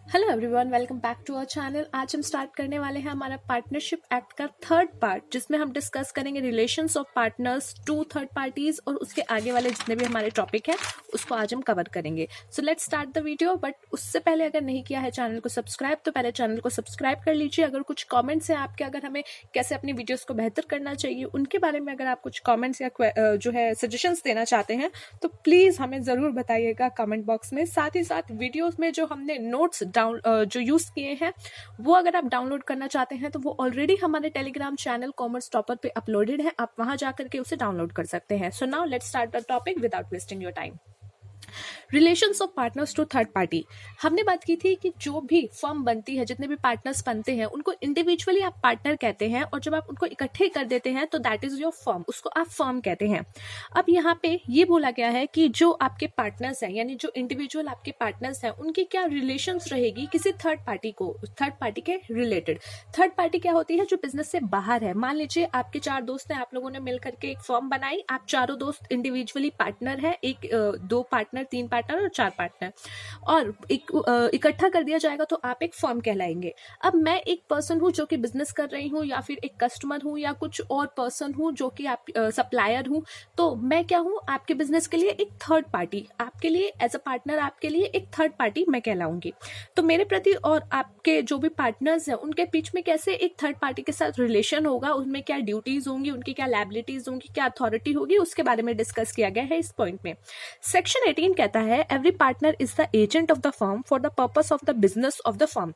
Hello everyone, welcome back to our channel. आज हम start करने वाले हैं हमारा पार्टनरशिप एक्ट का थर्ड पार्ट, जिसमें हम डिस्कस करेंगे relations of partners to third parties और उसके आगे वाले जितने भी हमारे टॉपिक हैं उसको आज हम कवर करेंगे। So let's start the video. But उससे पहले अगर नहीं किया है चैनल को सब्सक्राइब तो पहले चैनल को सब्सक्राइब कर लीजिए। अगर कुछ कॉमेंट्स हैं आपके, अगर हमें कैसे अपनी वीडियोज को बेहतर करना चाहिए उनके बारे में अगर आप कुछ कॉमेंट्स या जो है सजेशंस देना चाहते हैं तो प्लीज हमें जरूर बताइएगा कमेंट बॉक्स में। साथ ही साथ वीडियोज में जो हमने नोट्स जो यूज किए हैं वो अगर आप डाउनलोड करना चाहते हैं तो वो ऑलरेडी हमारे टेलीग्राम चैनल कॉमर्स टॉपर पे अपलोडेड है, आप वहां जाकर के उसे डाउनलोड कर सकते हैं। So now let's start the topic without wasting your time. Relations of partners to third party. हमने बात की थी कि जो भी फर्म बनती है, जितने भी पार्टनर्स बनते हैं उनको इंडिविजुअली आप पार्टनर कहते हैं, और जब आप उनको इकट्ठे कर देते हैं तो दैट इज योर फर्म, उसको आप फर्म कहते हैं। अब यहाँ पे ये बोला गया है कि जो आपके पार्टनर्स हैं, यानी जो इंडिविजुअल आपके पार्टनर्स हैं, उनकी क्या रिलेशंस रहेगी किसी थर्ड पार्टी को, थर्ड पार्टी के रिलेटेड। थर्ड पार्टी क्या होती है? जो बिजनेस से बाहर है। मान लीजिए आपके 4 दोस्त हैं, आप लोगों ने मिलकर के एक फर्म बनाई, आप चारों दोस्त इंडिविजुअली पार्टनर है, एक 2 पार्टनर, 3 पार्टनर और 4 पार्टनर, और इकट्ठा कर दिया जाएगा तो आप एक फर्म कहलाएंगे। अब मैं एक पर्सन हूं जो कि बिजनेस कर रही हूं, या फिर एक कस्टमर हूं, या कुछ और पर्सन हूं जो कि आप सप्लायर हूं, तो मैं क्या हूं? आपके बिजनेस के लिए एक थर्ड पार्टी, आपके लिए एज अ पार्टनर, आपके लिए एक थर्ड पार्टी मैं कहलाऊंगी। तो मेरे प्रति और आपके जो भी पार्टनर्स हैं उनके बीच में कैसे एक थर्ड पार्टी के साथ रिलेशन होगा, उनमें क्या ड्यूटीज होंगी, उनकी क्या लायबिलिटीज होंगी, क्या अथॉरिटी होगी, उसके बारे में डिस्कस किया गया है इस पॉइंट में। सेक्शन 18 कहता है every partner is the agent of the firm for the purpose of the business of the firm.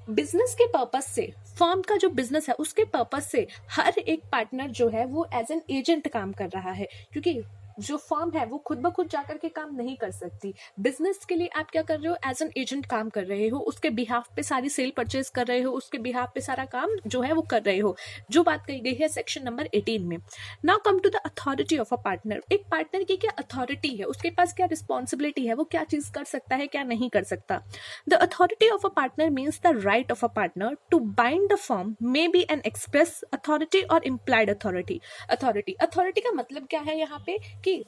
Business के पर्पस से, फर्म का जो बिजनेस है उसके पर्पस से हर एक पार्टनर जो है वो एज एन एजेंट काम कर रहा है, क्योंकि जो फर्म है वो खुद ब खुद जाकर के काम नहीं कर सकती। बिजनेस के लिए आप क्या कर रहे हो? एज एन एजेंट काम कर रहे हो, उसके बिहाफ पे सारी सेल परचेज कर रहे हो, उसके बिहाफ पे सारा काम जो है वो कर रहे हो, जो बात कही गई है सेक्शन नंबर 18 में। Now come to the authority of a partner. एक पार्टनर की क्या अथॉरिटी है, उसके पास क्या रिस्पॉन्सिबिलिटी है, वो क्या चीज कर सकता है, क्या नहीं कर सकता। The authority of a partner means the right of a partner to bind the firm, may be an express authority और इम्प्लाइड अथॉरिटी। अथॉरिटी का मतलब क्या है यहाँ पे कि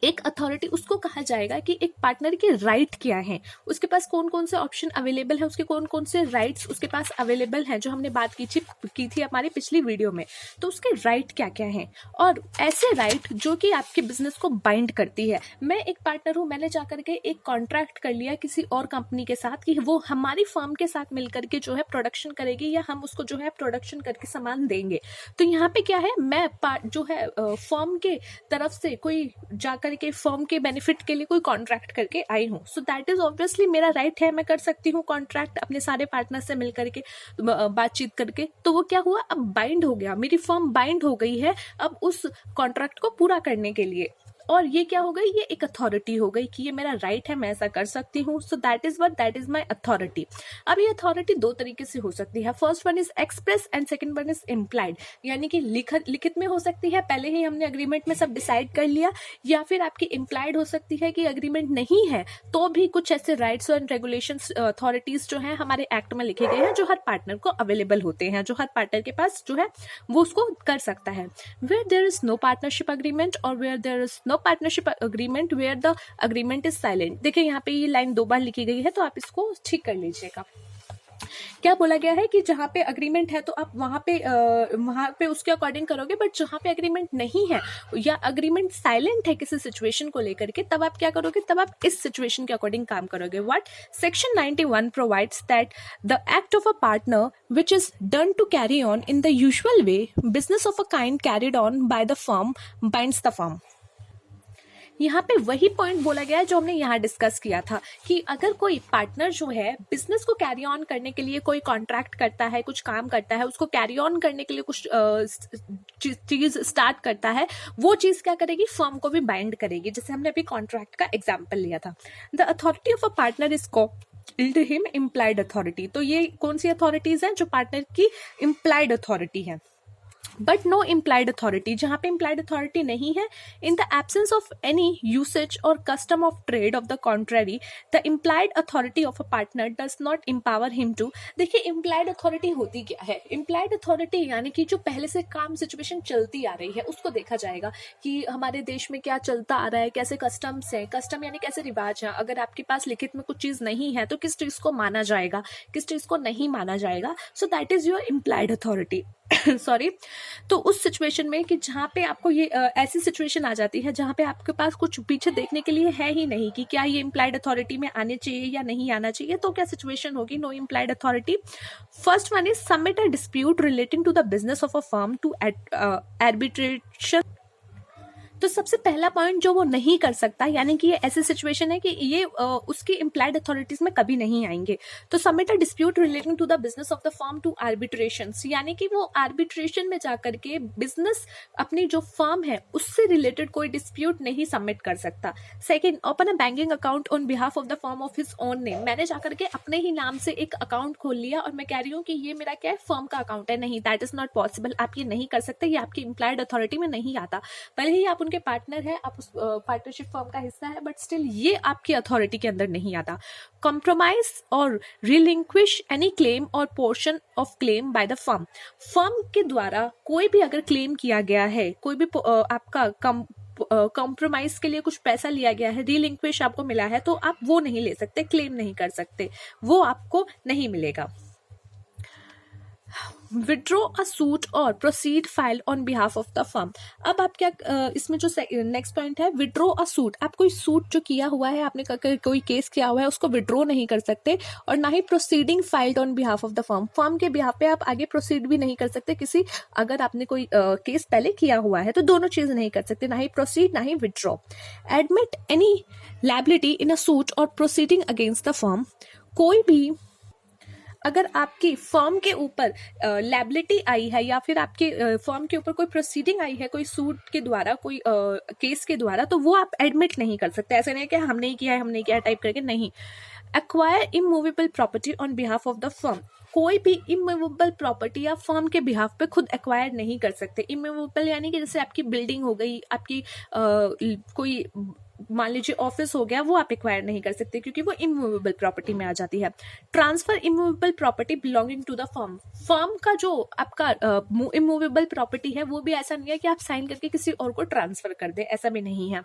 एक अथॉरिटी उसको कहा जाएगा कि एक पार्टनर के राइट क्या है, उसके पास कौन कौन से ऑप्शन अवेलेबल है, उसके कौन कौन से राइट्स उसके पास अवेलेबल हैं, जो हमने बात की थी हमारी पिछली वीडियो में। तो उसके राइट क्या क्या हैं, और ऐसे राइट जो कि आपके बिजनेस को बाइंड करती है। मैं एक पार्टनर हूं, मैंने जाकर के एक कॉन्ट्रैक्ट कर लिया किसी और कंपनी के साथ कि वो हमारी फर्म के साथ मिलकर के जो है प्रोडक्शन करेगी, या हम उसको जो है प्रोडक्शन करके सामान देंगे। तो यहाँ पे क्या है, मैं जो है फर्म के तरफ से कोई करके फर्म के बेनिफिट के लिए कोई कॉन्ट्रैक्ट करके आई हूँ, सो दैट इज ऑब्वियसली मेरा राइट है, मैं कर सकती हूँ कॉन्ट्रैक्ट अपने सारे पार्टनर से मिलकर के बातचीत करके। तो वो क्या हुआ, अब बाइंड हो गया, मेरी फर्म बाइंड हो गई है अब उस कॉन्ट्रैक्ट को पूरा करने के लिए। और ये क्या हो गई, ये एक अथॉरिटी हो गई कि ये मेरा राइट है, मैं ऐसा कर सकती हूँ। सो दैट इज माई अथॉरिटी। अब ये अथॉरिटी 2 तरीके से हो सकती है। First one is express and second one is implied, यानी कि लिखित में हो सकती है, पहले ही हमने अग्रीमेंट में सब डिसाइड कर लिया, या फिर आपकी इम्प्लाइड हो सकती है कि अग्रीमेंट नहीं है तो भी कुछ ऐसे राइट्स एंड रेगुलेशंस अथॉरिटीज जो है हमारे एक्ट में लिखे गए हैं, जो हर पार्टनर को अवेलेबल होते हैं, जो हर पार्टनर के पास जो है वो उसको कर सकता है। Where there is no partnership agreement or where there is no partnership agreement where the agreement is silent. देखिए यहाँ पे ये लाइन 2 बार लिखी गई है, तो आप इसको ठीक कर लीजिएगा। क्या बोला गया है कि जहां पे अग्रीमेंट है तो आप वहां पे उसके अकॉर्डिंग करोगे, बट जहां पे अग्रीमेंट नहीं है या अग्रीमेंट साइलेंट है किसी सिचुएशन को लेकर के, तब आप क्या करोगे, तब आप इस सिचुएशन के अकॉर्डिंग काम करोगे। What? Section 91 provides that the act of a partner which is done to carry on in the usual way business of a kind carried on by the firm binds the firm। यहाँ पे वही point बोला गया है जो हमने यहाँ discuss किया था कि अगर कोई पार्टनर जो है बिजनेस को कैरी ऑन करने के लिए कोई कॉन्ट्रैक्ट करता है, कुछ काम करता है, उसको कैरी ऑन करने के लिए कुछ चीज स्टार्ट करता है, वो चीज क्या करेगी, फर्म को भी बाइंड करेगी। जैसे हमने अभी कॉन्ट्रैक्ट का एग्जाम्पल लिया था। The authority of a partner is called him implied authority. तो ये कौन सी अथॉरिटीज हैं? जो पार्टनर की इम्प्लाइड अथॉरिटी है। बट नो इम्प्लाइड अथॉरिटी, जहाँ पे इम्प्लाइड अथॉरिटी नहीं है, in the absence of any usage or custom of trade of the contrary, the implied authority of a partner does not empower him to. देखिए implied authority होती क्या है? Implied authority यानी कि जो पहले से काम सिचुएशन चलती आ रही है उसको देखा जाएगा कि हमारे देश में क्या चलता आ रहा है, कैसे कस्टम्स है, कस्टम यानी कैसे रिवाज है, अगर आपके पास लिखित में कुछ चीज नहीं है तो किस चीज को माना जाएगा, किस चीज को नहीं माना जाएगा। सो that is your implied authority. Sorry. तो उस सिचुएशन में कि जहाँ पे आपको ये ऐसी सिचुएशन आ जाती है जहाँ पे आपके पास कुछ पीछे देखने के लिए है ही नहीं कि क्या ये इम्प्लाइड अथॉरिटी में आने चाहिए या नहीं आना चाहिए, तो क्या सिचुएशन होगी? No implied authority. First one is submit a dispute relating to the business of a firm to arbitration. तो सबसे पहला पॉइंट जो वो नहीं कर सकता, यानी कि ये ऐसी सिचुएशन है कि ये उसकी इम्प्लाइड अथॉरिटीज में कभी नहीं आएंगे। तो submit a dispute relating to the business of the firm to arbitration, यानी कि वो आर्बिट्रेशन में जाकर के बिजनेस अपनी जो फर्म है उससे रिलेटेड कोई डिस्प्यूट नहीं सबमिट कर सकता। Second, open a banking account on behalf of the firm of his own name. मैंने जाकर के अपने ही नाम से एक अकाउंट खोल लिया और मैं कह रही हूँ कि ये मेरा क्या है, फर्म का अकाउंट है। नहीं, दैट इज नॉट पॉसिबल। आप ये नहीं कर सकते, ये आपकी इम्प्लाइड अथॉरिटी में नहीं आता। भले ही आप उनके पार्टनर है, आप उस पार्टनरशिप फर्म का हिस्सा है, बट स्टिल ये आपकी अथॉरिटी के अंदर नहीं आता। कॉम्प्रोमाइज और रिलिंक्विश एनी क्लेम और portion of claim by the firm. Firm के द्वारा कोई भी अगर क्लेम किया गया है, कोई भी आपका कॉम्प्रोमाइज के लिए कुछ पैसा लिया गया है, रिलिंक्विश आपको मिला है, तो आप वो नहीं ले सकते, क्लेम नहीं कर सकते, वो आपको नहीं मिलेगा। विड्रॉ अ सूट और proceed file on behalf of the firm. अब आप क्या इसमें जो नेक्स्ट पॉइंट है, विड्रॉ अ सूट। आप कोई सूट जो किया हुआ है, आपने कोई केस किया हुआ है, उसको विड्रॉ नहीं कर सकते, और ना ही proceeding filed on behalf of the firm. Firm के बिहाफ पे आप आगे प्रोसीड भी नहीं कर सकते किसी, अगर आपने कोई केस पहले किया हुआ है तो दोनों चीज नहीं कर सकते, ना ही प्रोसीड ना ही withdraw. Admit any liability in a suit or proceeding against the firm. कोई भी अगर आपकी फर्म के ऊपर लायबिलिटी आई है या फिर आपके फर्म के ऊपर कोई प्रोसीडिंग आई है, कोई सूट के द्वारा, कोई केस के द्वारा, तो वो आप एडमिट नहीं कर सकते। ऐसा नहीं कि हम नहीं किया है, हम नहीं किया टाइप करके, नहीं। Acquire immovable property on behalf of the firm. कोई भी इमूवेबल प्रॉपर्टी या फर्म के बिहाफ पे खुद एक्वायर नहीं कर सकते। इमूवेबल यानी कि जैसे आपकी बिल्डिंग हो गई, आपकी कोई मान लीजिए ऑफिस हो गया, वो आप एक्वायर नहीं कर सकते क्योंकि वो इमूवेबल प्रॉपर्टी में आ जाती है। Transfer immovable property belonging to the firm. Firm का जो आपका इमूवेबल प्रॉपर्टी है वो भी ऐसा नहीं है कि आप साइन करके किसी और को ट्रांसफर कर दे, ऐसा भी नहीं है।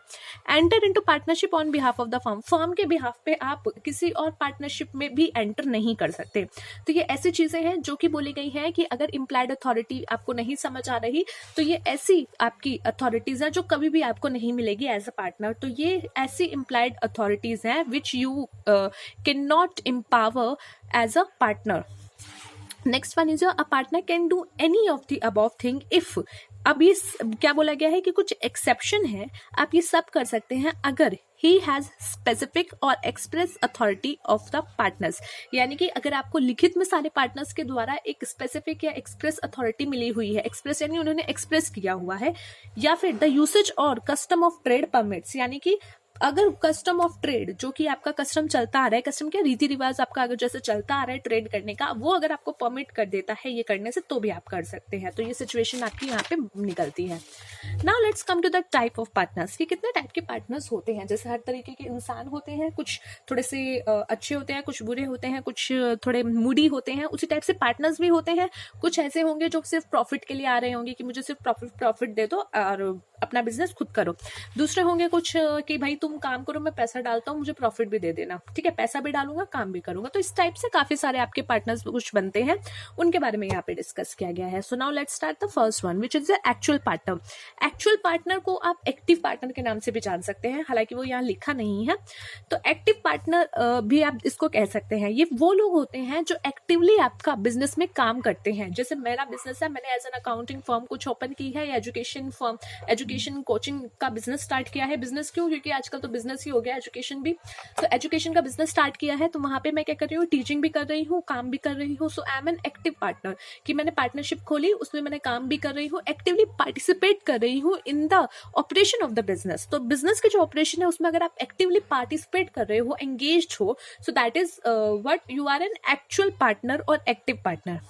Enter into partnership on behalf of the firm. Firm के बिहाफ पे आप किसी और पार्टनरशिप में भी एंटर नहीं कर सकते। तो ये ऐसी चीजें हैं जो कि बोली गई हैं कि अगर इम्प्लाइड अथॉरिटी आपको नहीं समझ आ रही तो ये ऐसी आपकी अथॉरिटीज है जो कभी भी आपको नहीं मिलेगी एज अ पार्टनर। तो ये ऐसी इम्प्लाइड अथॉरिटीज हैं which you can not empower as a partner. Next one is a partner can do any of the above thing if. अब ये क्या बोला गया है कि कुछ एक्सेप्शन है, आप ये सब कर सकते हैं अगर ही हैज स्पेसिफिक और express authority of the partners. यानी कि अगर आपको लिखित में सारे पार्टनर्स के द्वारा एक स्पेसिफिक या एक्सप्रेस अथॉरिटी मिली हुई है, एक्सप्रेस यानी उन्होंने एक्सप्रेस किया हुआ है, या फिर the usage or custom of trade permits, यानी कि अगर कस्टम ऑफ ट्रेड जो कि आपका कस्टम चलता आ रहा है, कस्टम क्या रीति रिवाज आपका अगर जैसे चलता आ रहा है ट्रेड करने का, वो अगर आपको परमिट कर देता है ये करने से, तो भी आप कर सकते हैं। तो ये सिचुएशन आपकी यहाँ पे निकलती है। Now let's come to the type of partners कि कितने टाइप के पार्टनर्स होते हैं। जैसे हर तरीके के इंसान होते हैं, कुछ थोड़े से अच्छे होते हैं, कुछ बुरे होते हैं, कुछ थोड़े मूडी होते हैं, उसी टाइप से पार्टनर्स भी होते हैं। कुछ ऐसे होंगे जो सिर्फ प्रॉफिट के लिए आ रहे होंगे कि मुझे सिर्फ प्रॉफिट दे दो और अपना बिजनेस खुद करो। दूसरे होंगे कुछ कि भाई तुम काम करो, मैं पैसा डालता हूँ, मुझे प्रॉफिट भी दे देना, ठीक है, पैसा भी डालूंगा, काम भी करूंगा। तो इस टाइप से काफी सारे आपके पार्टनर्स कुछ बनते हैं, उनके बारे में यहाँ पे डिस्कस किया गया है। सो now let's start the first one which is the actual partner. Actual partner को आप एक्टिव पार्टनर के नाम से भी जान सकते हैं, हालांकि वो यहाँ लिखा नहीं है। तो एक्टिव पार्टनर भी आप इसको कह सकते हैं। ये वो लोग होते हैं जो एक्टिवली आपका बिजनेस में काम करते हैं। जैसे मेरा बिजनेस है, मैंने एज एन अकाउंटिंग फर्म कुछ ओपन की है, या एजुकेशन फर्म, एजुकेशन कोचिंग का बिजनेस स्टार्ट किया है। बिजनेस क्यों? क्योंकि आजकल तो बिजनेस ही हो गया, एजुकेशन भी। तो एजुकेशन का बिजनेस स्टार्ट किया है, तो वहां पे मैं क्या कर रही हूँ, टीचिंग भी कर रही हूँ, काम भी कर रही हूँ। So I am an active partner कि मैंने पार्टनरशिप खोली, उसमें मैंने काम भी कर रही हूँ, एक्टिवली पार्टिसिपेट कर रही हूँ in the operation of the business. तो बिजनेस के जो ऑपरेशन है उसमें अगर आप एक्टिवली पार्टिसिपेट कर रहे हो, एंगेज्ड हो, so that is what you are an actual partner और active partner.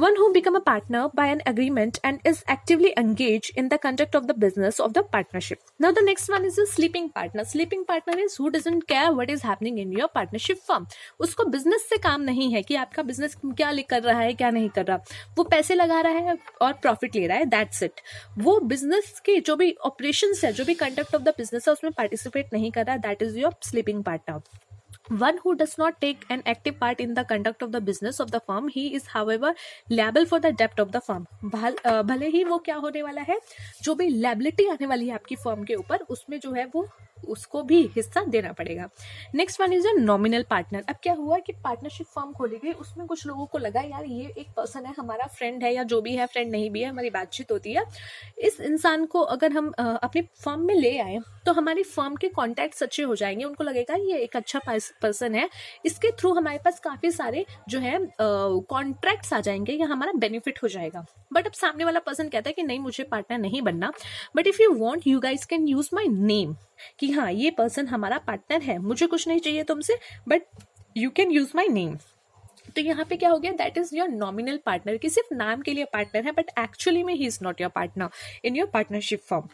One who become a partner by an agreement and is actively engaged in the conduct of the business of the partnership. Now the next one is a sleeping partner. Sleeping partner is who doesn't care what is happening in your partnership firm. उसको business से काम नहीं है कि आपका business क्या कर रहा है क्या नहीं कर रहा, वो पैसे लगा रहा है और प्रॉफिट ले रहा है, दैट्स इट. वो बिजनेस के जो भी ऑपरेशंस है, जो भी कंडक्ट ऑफ द बिजनेस है, उसमें पार्टिसिपेट नहीं कर रहा, that is your sleeping partner. One who does not take an active part in the conduct of the business of the firm, he is however liable for the debt of the firm. भले ही वो क्या होने वाला है, जो भी liability आने वाली है आपकी फर्म के ऊपर, उसमें जो है वो उसको भी हिस्सा देना पड़ेगा. Next one is a nominal partner. अब क्या हुआ कि पार्टनरशिप फर्म खोली गई, उसमें कुछ लोगों को लगा यार ये एक पर्सन है, हमारा फ्रेंड है या जो भी है, फ्रेंड नहीं भी है, हमारी बातचीत होती है, इस इंसान को अगर हम अपनी फर्म में ले आए तो हमारी फर्म के कॉन्टैक्ट्स अच्छे हो जाएंगे, उनको लगेगा ये एक अच्छा पर्सन है, इसके थ्रू हमारे पास काफी सारे जो है कॉन्ट्रैक्ट्स आ जाएंगे या हमारा बेनिफिट हो जाएगा. बट अब सामने वाला पर्सन कहता है कि नहीं मुझे पार्टनर नहीं बनना, but if you want you guys can use my name, कि हाँ ये पर्सन हमारा पार्टनर है, मुझे कुछ नहीं चाहिए तुमसे, but you can use my name. तो यहाँ पे क्या हो गया, that is your nominal partner, कि सिर्फ नाम के लिए पार्टनर है, बट एक्चुअली में he is not your partner in your partnership firm.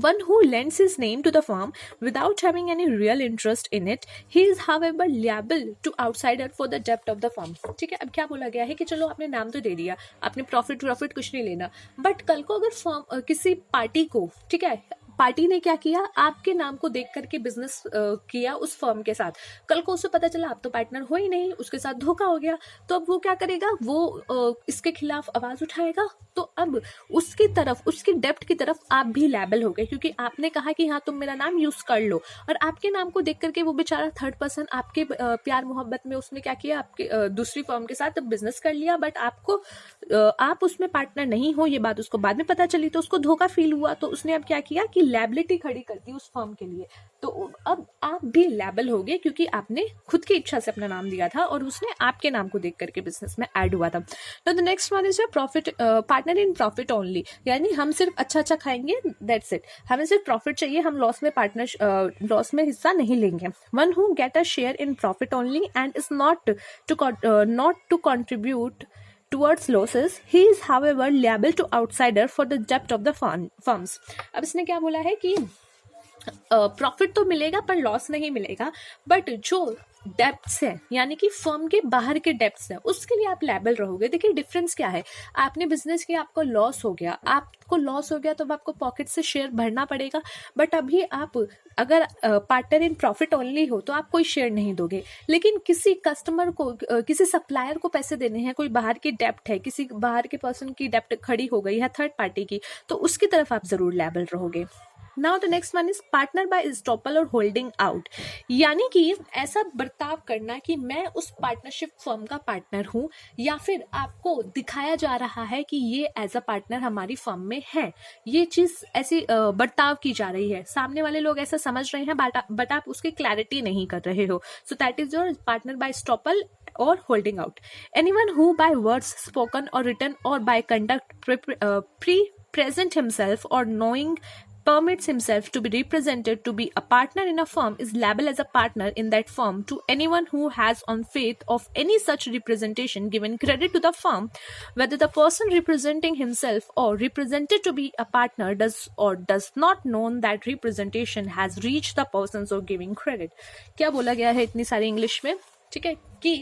One who lends his name to the firm without having any real interest in it, he is however liable to outsider for the debt of the firm. ठीक है, अब क्या बोला गया है कि चलो आपने नाम तो दे दिया, आपने प्रॉफिट कुछ नहीं लेना, बट कल को अगर फर्म किसी पार्टी को, ठीक है, पार्टी ने क्या किया, आपके नाम को देख करके बिजनेस किया उस फर्म के साथ, कल को उसे पता चला आप तो पार्टनर हो ही नहीं, उसके साथ धोखा हो गया, तो अब वो क्या करेगा, वो इसके खिलाफ आवाज उठाएगा. तो अब उसकी तरफ, उसकी डेप्ट की तरफ आप भी लायबल हो गए, क्योंकि आपने कहा कि हाँ तुम मेरा नाम यूज कर लो, और आपके नाम को देख करके वो बेचारा थर्ड पर्सन आपके प्यार मोहब्बत में उसने क्या किया, आपके दूसरी फर्म के साथ बिजनेस कर लिया, बट आपको आप उसमें पार्टनर नहीं हो, ये बात उसको बाद में पता चली, तो उसको धोखा फील हुआ, तो उसने अब क्या किया कि लायबिलिटी खड़ी कर दी उस फर्म के लिए. तो अब आप भी लायबल हो गए, क्योंकि आपने खुद की इच्छा से अपना नाम दिया था और उसने आपके नाम को देख करके बिजनेस में ऐड हुआ था. तो the next one is profit partner in profit only, यानी हम सिर्फ अच्छा खाएंगे, दैट्स इट, हमें सिर्फ प्रॉफिट चाहिए, हम लॉस में हिस्सा नहीं लेंगे. One who get a share in profit only and is not to contribute towards losses, he is however liable to outsider for the debt of the firms. अब इसने क्या बोला है कि प्रॉफिट तो मिलेगा पर लॉस नहीं मिलेगा, बट जो डेप्ट्स है यानी कि फर्म के बाहर के डेप्ट्स है उसके लिए आप लायबल रहोगे. देखिए डिफरेंस क्या है, आपने बिजनेस किया, आपको लॉस हो गया, तो आपको पॉकेट से शेयर भरना पड़ेगा, बट अभी आप अगर पार्टनर इन प्रॉफिट ओनली हो तो आप कोई शेयर नहीं दोगे, लेकिन किसी कस्टमर को, किसी सप्लायर को पैसे देने हैं, कोई बाहर की डेप्ट है, किसी बाहर के पर्सन की डेप्ट खड़ी हो गई है थर्ड पार्टी की, तो उसकी तरफ आप जरूर लायबल रहोगे. Now the next one is partner by estoppel or holding out, यानी कि ऐसा बर्ताव करना कि मैं उस पार्टनरशिप फर्म का पार्टनर हूं, या फिर आपको दिखाया जा रहा है कि ये एज अ पार्टनर हमारी फर्म में है, ये चीज ऐसी बर्ताव की जा रही है, सामने वाले लोग ऐसा समझ रहे हैं बट आप उसकी क्लैरिटी नहीं कर रहे हो. So that is your partner by estoppel or holding out. Anyone who by words spoken or written or by conduct present himself or knowing permits himself to be represented to be a partner in a firm is liable as a partner in that firm to anyone who has on faith of any such representation given credit to the firm, whether the person representing himself or represented to be a partner does or does not know that representation has reached the person so giving credit. क्या बोला गया है इतनी सारी English में, ठीक है, कि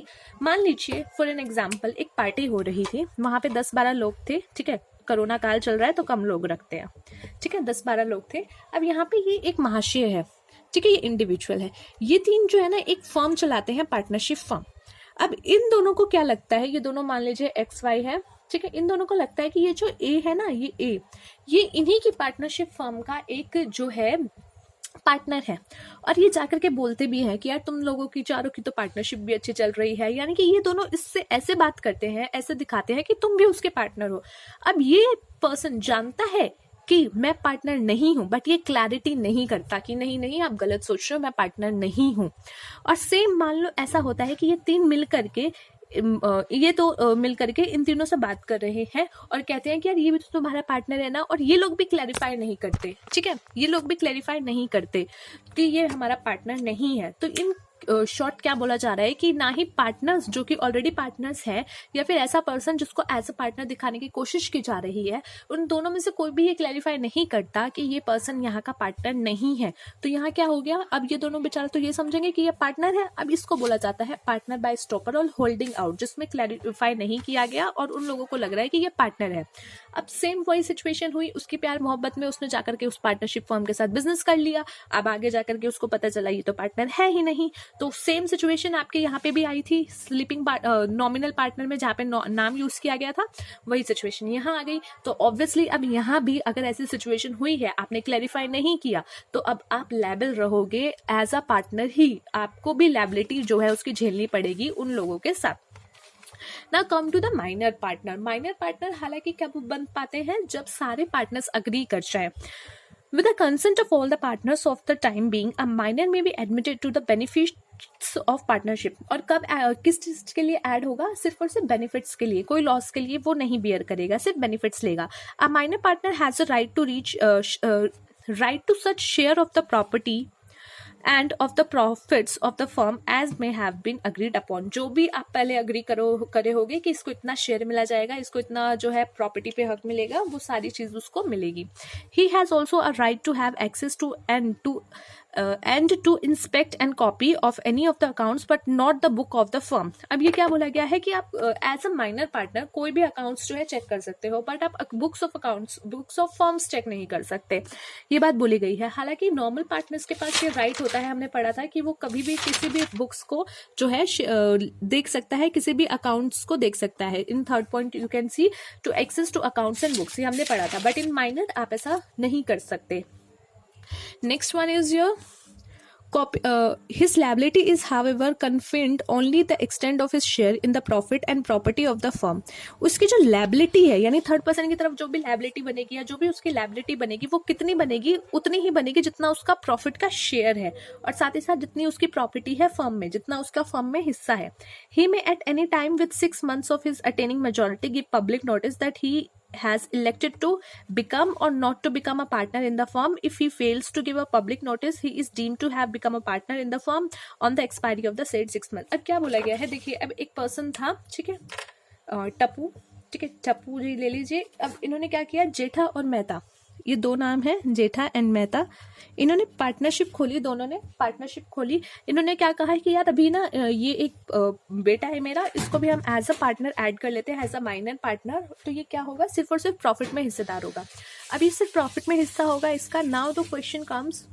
मान लीजिए फॉर एन एग्जाम्पल एक पार्टी हो रही थी, वहां पे 10-12 लोग थे, ठीक है, कोरोना काल चल रहा है तो कम लोग रखते हैं, ठीक है, 10-12 लोग थे. अब यहाँ पे ये एक महाशय है, ठीक है, ये इंडिविजुअल है, ये तीन जो है ना एक फर्म चलाते हैं, पार्टनरशिप फर्म. अब इन दोनों को क्या लगता है, ये दोनों मान लीजिए XY है, ठीक है, इन दोनों को लगता है कि ये जो A है ना, ये इन्हीं की पार्टनरशिप फर्म का एक जो है पार्टनर है, और ये जाकर के बोलते भी हैं कि यार तुम लोगों की चारों की तो पार्टनरशिप भी अच्छी चल रही है, यानी कि ये दोनों इससे ऐसे बात करते हैं, ऐसे दिखाते हैं कि तुम भी उसके पार्टनर हो. अब ये पर्सन जानता है कि मैं पार्टनर नहीं हूं, बट ये क्लैरिटी नहीं करता कि नहीं आप गलत सोच रहे हो, मैं पार्टनर नहीं हूं. और सेम मान लो ऐसा होता है कि ये तीन मिल करके मिल करके इन तीनों से बात कर रहे हैं और कहते हैं कि यार ये भी तो तुम्हारा पार्टनर है ना, और ये लोग भी क्लैरिफाई नहीं करते, ठीक है, ये लोग भी क्लैरिफाई नहीं करते कि ये हमारा पार्टनर नहीं है. तो शॉर्ट क्या बोला जा रहा है कि ना ही पार्टनर्स जो कि ऑलरेडी पार्टनर्स हैं या फिर ऐसा पर्सन जिसको एज अ पार्टनर दिखाने की कोशिश की जा रही है, उन दोनों में से कोई भी ये क्लैरिफाई नहीं करता कि ये पर्सन यहाँ का पार्टनर नहीं है। तो यहाँ क्या हो गया, अब ये दोनों बेचारे तो ये समझेंगे कि ये पार्टनर है। अब इसको बोला जाता है पार्टनर बाय स्टॉपर और होल्डिंग आउट, जिसमें क्लैरिफाई नहीं किया गया और उन लोगों को लग रहा है कि ये पार्टनर है। अब सेम वही सिचुएशन हुई, उसकी प्यार मोहब्बत में उसने जाकर के उस पार्टनरशिप फर्म के साथ बिजनेस कर लिया। अब आगे जाकर के उसको पता चला ये तो पार्टनर है ही नहीं। तो सेम सिचुएशन आपके यहाँ पे भी आई थी स्लीपिंग नॉमिनल पार्टनर में, जहाँ पे नाम यूज किया गया था, वही सिचुएशन यहाँ आ गई। तो ऑब्वियसली अब यहाँ भी अगर ऐसी सिचुएशन हुई है, आपने क्लैरिफाई नहीं किया, तो अब आप लायबल रहोगे एज अ पार्टनर ही, आपको भी लायबिलिटी जो है उसकी झेलनी पड़ेगी उन लोगों के साथ। Now come to the minor partner. Minor partner हालांकि कब बन पाते हैं, जब सारे पार्टनर्स अग्री कर जाए। With the consent of all the partners of the time being, a minor may be admitted to the benefits of partnership. और कब किस चीज के लिए ऐड होगा, सिर्फ और सिर्फ बेनिफिट्स के लिए, कोई लॉस के लिए वो नहीं बियर करेगा, सिर्फ बेनिफिट्स लेगा। A minor partner has a right to reach right to such share of the property and of the profits of the firm as may have been agreed upon। जो भी आप पहले अग्री करे होगे कि इसको इतना शेयर मिला जाएगा, इसको इतना जो है प्रॉपर्टी पे हक मिलेगा, वो सारी चीज उसको मिलेगी। He has also a right to have access to and to inspect and copy of any of the accounts but not the book of the firm। अब ये क्या बोला गया है कि आप एज अ माइनर पार्टनर कोई भी अकाउंट्स जो है चेक कर सकते हो, बट आप बुक्स ऑफ फर्म्स चेक नहीं कर सकते, ये बात बोली गई है। हालांकि नॉर्मल पार्टनर्स के पास ये राइट होता है, हमने पढ़ा था कि वो कभी भी किसी भी बुक्स को जो है देख सकता है, किसी भी अकाउंट्स को देख सकता है। In third point you can see to access to accounts and books, ये हमने पढ़ा था, बट इन माइनर आप ऐसा नहीं कर सकते। Next one is your his liability is however confined only the extent of his share in the profit and property of the firm। उसकी जो liability है, यानी थर्ड पर्सन की तरफ जो भी liability बनेगी या जो भी उसकी liability बनेगी, वो कितनी बनेगी, उतनी ही बनेगी जितना उसका प्रॉफिट का शेयर है, और साथ ही साथ जितनी उसकी प्रॉपर्टी है फर्म में, जितना उसका फर्म में हिस्सा है। He may at any time with 6 months of his attaining majority give public notice that he has elected to become or not to become a partner in the firm। If he fails to give a public notice, he is deemed to have become a partner in the firm on the expiry of the said 6 months। अब क्या बोला गया है, देखिए अब एक person था, ठीक है, टप्पू, ठीक है, टप्पू जी ले लीजिए। अब इन्होंने क्या किया, जेठा और मेहता, ये दो नाम है, जेठा एंड मेहता, इन्होंने पार्टनरशिप खोली, दोनों ने पार्टनरशिप खोली। इन्होंने क्या कहा है कि यार अभी ना ये एक बेटा है मेरा, इसको भी हम एज अ पार्टनर ऐड कर लेते हैं, एज अ माइनर पार्टनर। तो ये क्या होगा, सिर्फ और सिर्फ प्रॉफिट में हिस्सेदार होगा। अभी सिर्फ प्रॉफिट में हिस्सा होगा इसका। नाउ द क्वेश्चन कम्स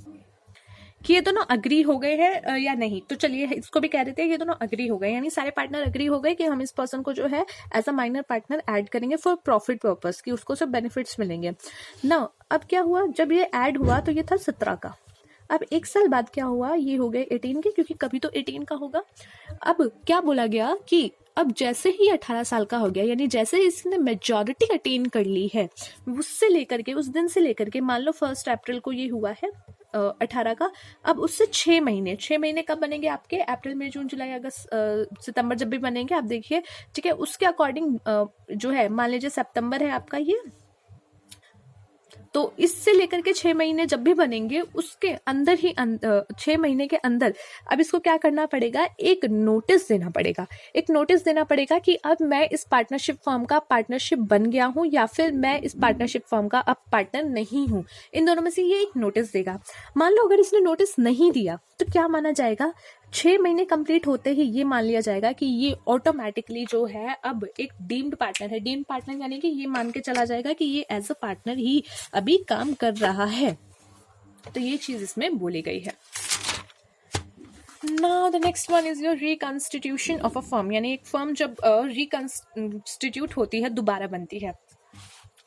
कि ये दोनों अग्री हो गए हैं या नहीं। तो चलिए इसको भी कह देते हैं ये दोनों अग्री हो गए, यानी सारे पार्टनर अग्री हो गए कि हम इस पर्सन को जो है as a minor partner add करेंगे फॉर प्रॉफिट पर्पस, कि उसको सब बेनिफिट्स मिलेंगे ना। अब क्या हुआ, जब ये ऐड हुआ तो ये था 17 का। अब 1 साल बाद क्या हुआ, ये हो गए 18 के, क्योंकि कभी तो 18 का होगा। अब क्या बोला गया कि अब जैसे ही 18 साल का हो गया, यानी जैसे ही इसने मेजॉरिटी अटेन कर ली है, उससे लेकर के, उस दिन से लेकर के, मान लो 1 अप्रैल को ये हुआ है 18 का, अब उससे 6 महीने कब बनेंगे आपके, अप्रैल मई जून जुलाई अगस्त सितंबर जब भी बनेंगे आप देखिए, ठीक है, उसके अकॉर्डिंग जो है, मान लीजिए सितंबर है आपका ये, तो इससे लेकर के 6 महीने जब भी बनेंगे, उसके अंदर ही 6 महीने के अंदर अब इसको क्या करना पड़ेगा, एक नोटिस देना पड़ेगा। एक नोटिस देना पड़ेगा कि अब मैं इस पार्टनरशिप फर्म का पार्टनरशिप बन गया हूं या फिर मैं इस पार्टनरशिप फर्म का अब पार्टनर नहीं हूं। इन दोनों में से ये एक नोटिस देगा। मान लो अगर इसने नोटिस नहीं दिया तो क्या माना जाएगा, 6 महीने कंप्लीट होते ही ये मान लिया जाएगा कि ये ऑटोमेटिकली जो है अब एक डीम्ड पार्टनर है। डीम्ड पार्टनर यानी कि ये मान के चला जाएगा कि ये एज अ पार्टनर ही अभी काम कर रहा है। तो ये चीज इसमें बोली गई है। Now the next one is your reconstitution of a firm, यानी एक फर्म जब रिकंस्टिट्यूट होती है, दोबारा बनती है।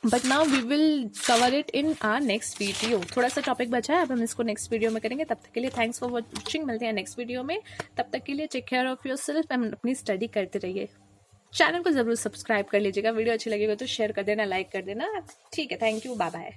But now we will cover it in our next video. थोड़ा सा टॉपिक बचा है, अब हम इसको नेक्स्ट वीडियो में करेंगे। तब तक के लिए थैंक्स फॉर वॉचिंग, मिलते हैं नेक्स्ट वीडियो में। तब तक के लिए take care of yourself and अपनी स्टडी करते रहिए। चैनल को जरूर सब्सक्राइब कर लीजिएगा, वीडियो अच्छी लगेगा तो शेयर कर देना, लाइक कर देना। ठीक है, थैंक यू, बाय बाय।